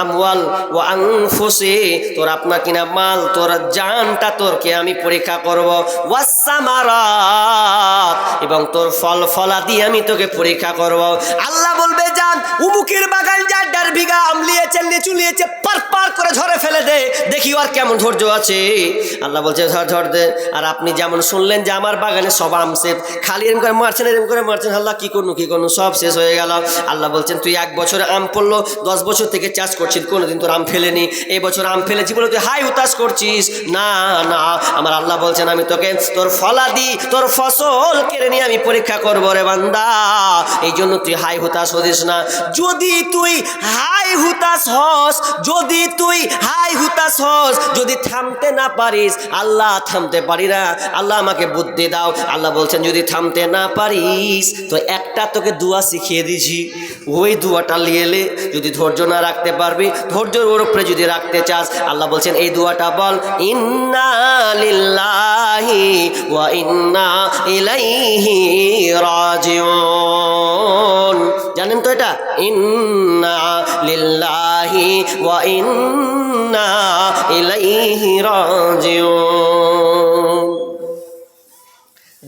আমওয়াল ও আনফুসি, তোর আপনার কিনা মাল, তোর জানটা তোরকে আমি পরীক্ষা করব, ওয়াসসামারাত, এবং তোর ফল ফলাদি আমি তোকে পরীক্ষা করব। আল্লাহ বলবে জান উমুকের বাগান যার বিঘা আম লিয়েছে, লিচু লিয়েছে, পার করে ঝরে ফেলে দে, দেখি আর কেমন ধৈর্য আছে। আল্লাহ বলছে ঝড় দে। আর আপনি যেমন শুনলেন যে আমার বাগানে সব আম শেষ, খালি এরকম করে মারছেন, এরকম করে মারছেন, আল্লাহ কি করুন সব শেষ হয়ে গেল। আল্লাহ বলছেন তুই 1 বছরে আম পড়লো, 10 বছর থেকে চাষ করছিস, কোনোদিন তোর আম ফেলেনি, এই বছর আম ফেলেছি বলে তুই হাই হুতাশ করছিস। না আমার আল্লাহ বলছেন আমি তোকে তোর ফলাদি, তোর ফসল কেড়ে নিয়ে আমি পরীক্ষা করবো রে বান্দা, এই জন্য তুই হাই হুতাশ হদিস না। যদি তুই হাই হুতাশ হস, যদি থামতে না পারিস, আল্লাহ থামতে পারি না, আল্লাহ আমাকে বুদ্ধি দাও। আল্লাহ বলছেন যদি থামতে না পারিস তো একটা তোকে দোয়া শিখিয়ে দিছি, ওই দোয়াটা নিয়ে এলে, যদি ধৈর্য না রাখতে পারবি, ধৈর্যের ওর উপরে যদি রাখতে চাস, আল্লাহ বলছেন এই দোয়াটা বল, ইন্না লিল্লাহি ওয়া ইন্না ইলাইহি রাজিউন। জানেন তো এটা, ইন্না লিল্লাহি ওয়া ইন্না ইলাইহি রাজিউন।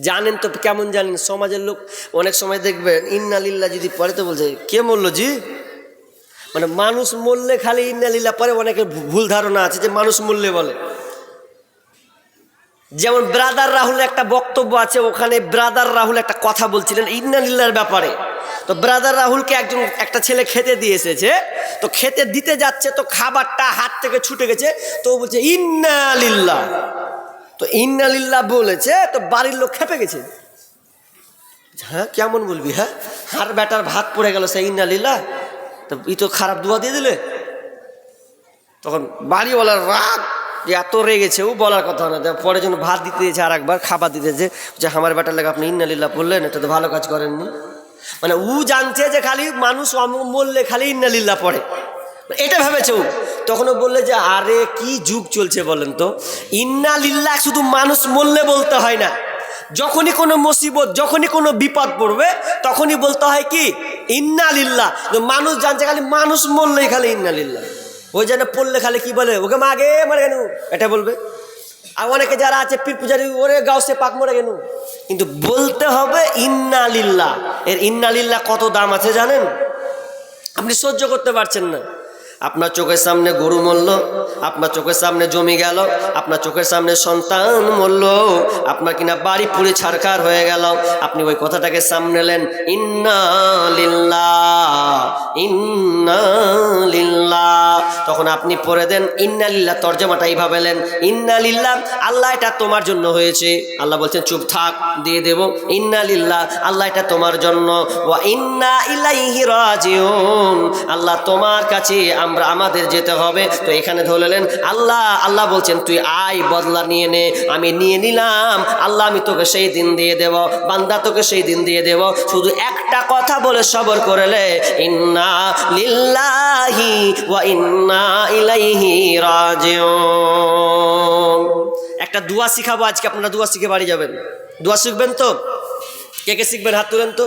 জানেন তো কেমন জানেন? সমাজের লোক অনেক সময় দেখবেন ইন্না লিল্লাহ যদি পড়ে তো বলছে কে মরলো জি, মানে মানুষ মরলে খালি ইন্না লিল্লাহ পরে। অনেকে ভুল ধারণা আছে যে মানুষ মরলে বলে। যেমন ব্রাদার রাহুল একটা বক্তব্য আছে, ওখানে ব্রাদার রাহুল একটা কথা বলছিলেন ইন্না লিল্লাহর ব্যাপারে। তো ব্রাদার রাহুলকে একটা ছেলে খেতে দিয়ে এসেছে, তো খেতে দিতে যাচ্ছে, তো খাবারটা হাত থেকে ছুটে গেছে, তো বলছে ইন্না লিল্লাহ। তো ইন্না লিল্লাহ বলেছে, তো বাড়ির লোক খেপে গেছে, হ্যাঁ কেমন বলবি, হ্যাঁ হার বেটার ভাত পড়ে গেল সে ইন্না লিল্লাহ, তো ই তো খারাপ দোয়া দিয়ে দিলে। তখন বাড়িওয়ালার রাগ, এত রেগেছে, ও বলার কথা না, পরে জন্য ভাত দিতে দিয়েছে, আর একবার খাবার দিতেছে, যে আমার বেটার লাগে আপনি ইন্না লিল্লাহ বললেন, এটা তো ভালো কাজ করেননি। মানে ও জানছে যে খালি মানুষ মরলে খালি ইন্না লিল্লাহ পড়ে, এটা ভেবেছে ও। তখন ও বললে যে আরে কি যুগ চলছে বলেন তো, ইন্না লিল্লাহ শুধু মানুষ মরলে বলতে হয় না, যখনই কোনো মুসিবত, যখনই কোনো বিপদ পড়বে তখনই বলতে হয় কি ইন্না লিল্লাহ। মানুষ জানছে খালি মানুষ মরলেই খালি ইন্না লিল্লাহ, ওই যেন পড়লে খালি কি বলে ওকে মাগে মারে কেন, এটা বলবে। আর অনেকে যারা আছে পীর পূজারি, ওরে গাউসে পাক মরে কেন, কিন্তু বলতে হবে ইন্না লিল্লাহ। এর ইন্না লিল্লাহ কত দাম আছে জানেন? আপনি সহ্য করতে পারছেন না, আপনার চোখের সামনে গরু মরল, আপনার চোখের সামনে জমি গেল, আপনার চোখের সামনে সন্তান মরল, আপনার কিনা বাড়ি পুড়ে ছারখার হয়ে গেল, আপনি ওই কথাটাকে সামনে নেন, ইন্না লিল্লাহ ইন্না লিল্লাহ। তখন আপনি পড়ে দেন ইন্না লিল্লাহ, তর্জমাটা এইভাবে নেন, ইন্না লিল্লাহ আল্লাহ এটা তোমার জন্য হয়েছে। আল্লাহ বলছেন চুপ থাক, দিয়ে দেব, ইন্না লিল্লাহ আল্লাহ এটা তোমার জন্য, ওয়া ইন্না ইলাইহি রাজিউন আল্লাহ তোমার কাছে আমাদের যেতে হবে। তো এখানে ধরলেন আল্লাহ বলছেন তুই আয়, বদলা নিয়ে নে। আমি নিয়ে নিলাম, আল্লাহ আমি তোকে সেই দিন দিয়ে দেব, বান্দা তোকে সেই দিন দিয়ে দেব, শুধু একটা কথা বলে সবর করলে, ইন্না লিল্লাহি ওয়া ইন্না ইলাইহি রাজিউন। একটা দোয়া শিখাবো আজকে, আপনারা দোয়া শিখে বাড়ি যাবেন। দোয়া শিখবেন তো? কে কে শিখবেন হাত তুলেন তো,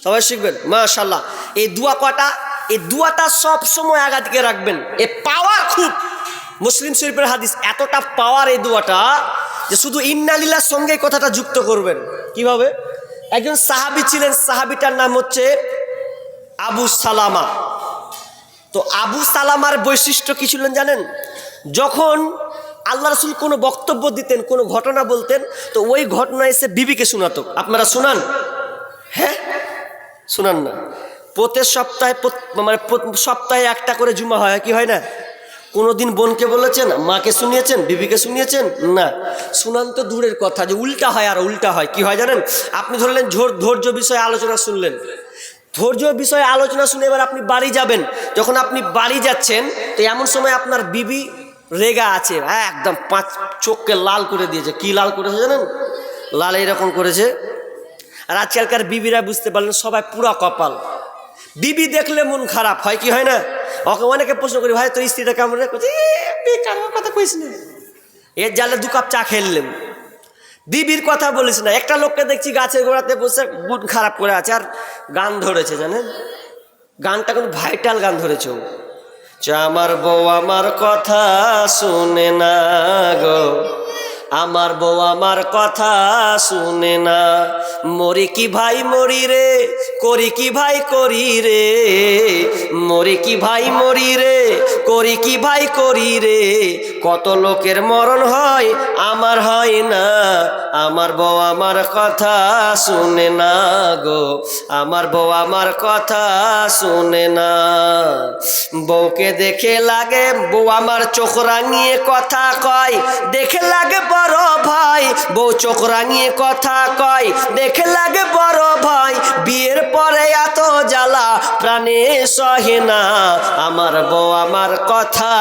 সবাই শিখবেন মাশাআল্লাহ। এই দোয়া কটা, এই দোয়াটা সব সময় আগা দিকে রাখবেন, এ পাওয়ার খুব। মুসলিম শরীফের হাদিস, এতটা পাওয়ার এই দোয়াটা যে শুধু ইন্না লিল্লাহর সঙ্গে এই কথাটা যুক্ত করবেন। কিভাবে? একজন সাহাবী ছিলেন, সাহাবীটার নাম হচ্ছে আবু সালামা। তো আবু সালামার বৈশিষ্ট্য কি ছিলেন জানেন? যখন আল্লাহ রাসূল কোনো বক্তব্য দিতেন, কোনো ঘটনা বলতেন, তো ওই ঘটনা এসে বিবিকে শোনাতো। আপনারা শোনান? হ্যাঁ শোনান না? প্রত্যেক সপ্তাহে সপ্তাহে একটা করে জুমা হয়, কি হয় না? কোনো দিন বোনকে বলেছেন, মাকে শুনিয়েছেন, বিবিকে শুনিয়েছেন? না, শুনান তো দূরের কথা, যে উল্টা হয়। আর উল্টা হয় কি হয় জানেন? আপনি ধরলেন ধৈর্য বিষয়ে আলোচনা শুনলেন, ধৈর্য বিষয়ে আলোচনা শুনে এবার আপনি বাড়ি যাবেন। যখন আপনি বাড়ি যাচ্ছেন, তো এমন সময় আপনার বিবি রেগা আছে, একদম চোখকে লাল করে দিয়েছে। কি লাল করেছে জানেন? লাল এরকম করেছে। আর আজকালকার বিবিরা বুঝতে পারলেন সবাই পুরা কপাল, বিবি দেখলে মন খারাপ হয়, কি হয় না? ওকে অনেকে প্রশ্ন করি, ভাই তোর স্ত্রীটা কেমন রে? কথা কইস না, এর জালে 2 কাপ চা খেললেন, বিবির কথা বলিস না। একটা লোককে দেখছি গাছের গোড়াতে বসে মন খারাপ করে আছে, আর গান ধরেছে জানেন? গানটা কিন্তু ভাইটাল গান ধরেছে। আমার বউ আমার কথা শুনে না গো, আমার বউ আমার কথা শুনে না। মরি কি ভাই মরি রে, করি কি ভাই করি রে, মরি কি ভাই মরি রে, করি কি ভাই করি রে, কত লোকের মরণ হয় আমার হয় না। আমার বউ আমার কথা শুনে না গো, আমার বউ আমার কথা শুনে না। বউকে দেখে লাগে, বউ আমার চোখ রাঙিয়ে কথা কয়, দেখে লাগে বড় ভাই, বউ চোখ রাঙিয়ে কথা কয়, দেখে লাগে বড় ভাই, বিয়ের পরে এত জ্বালা প্রাণে সহে না। আমার বউ আমার কথা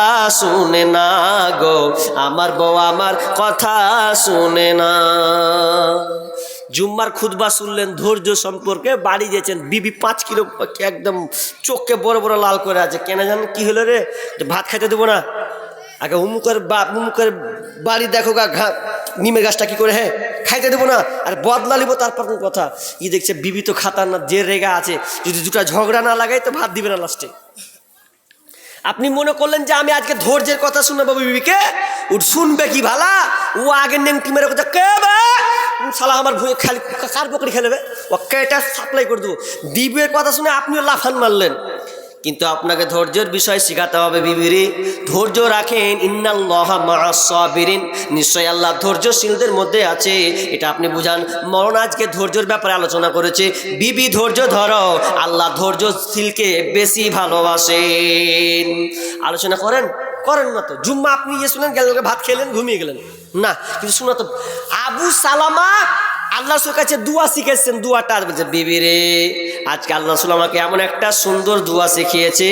শুনে না গো, আমার বউ আমার কথা শুনে না। জুম্মার খুতবা শুনলেন ধৈর্য সম্পর্কে, বাড়ি গেছেন, বিবি 5 কিলো একদম চোখকে বড় বড় লাল করে আছে। কেন জানেন কি হলো রে, ভাত খাইতে দেবো না, আগে হুমুকের বাড়ি দেখো নিমে গাছটা কি করে, হ্যাঁ খাইতে দেবো না, আর বদলা নিব তারপর কোন কথা। ই দেখছে বিবি তো খাতার না, যে রেগা আছে, যদি দুটা ঝগড়া না লাগাই তো ভাত দিবে না লাস্টে। আপনি মনে করলেন যে আমি আজকে ধৈর্যের কথা শুনবো বিবিকে, ও শুনবে কি ভালা, ও আগে নেংটি মেরে কথা কে বে শালা আমার ভুঁয়ে খালি কার পকড়ি খেলেবে, ও কেটা সাপ্লাই করে দেবো। দিবের কথা শুনে আপনিও লাফান মারলেন। কিন্তু আপনাকে ধৈর্যের বিষয় শেখাতে হবে বিবিরে, ধৈর্য রাখেন, ইন্নাল্লাহা মাআস সাবিরিন, নিশ্চয় আল্লাহ ধৈর্যশীলদের মধ্যে আছে। এটা আপনি বুঝান। মরণ আজকে ধৈর্যের ব্যাপারে আলোচনা করেছে। বিবি ধৈর্য ধরো, আল্লাহ ধৈর্যশীলকে বেশি ভালোবাসেন। আলোচনা করেন করেন না তো। জুম্মা আপনি ইয়ে শুনেন, গেলেন ভাত খেলেন ঘুমিয়ে গেলেন না, কিন্তু শোনা তো আবু সালামা আল্লাহর কাছে দোয়া শিখেছেন। দোয়াটা বিবি রে, আজকে আল্লাহ রাসূল আমাকে এমন একটা সুন্দর দোয়া শিখিয়েছে,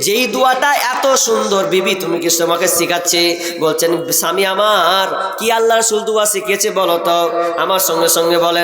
যেই দোয়াটা এত সুন্দর বিবি তুমি কি আমাকে শিখাচ্ছে। বলছেন স্বামী আমার কি আল্লাহ রাসূল দোয়া শিখিয়েছে বলো তো। আমার সঙ্গে সঙ্গে বলেন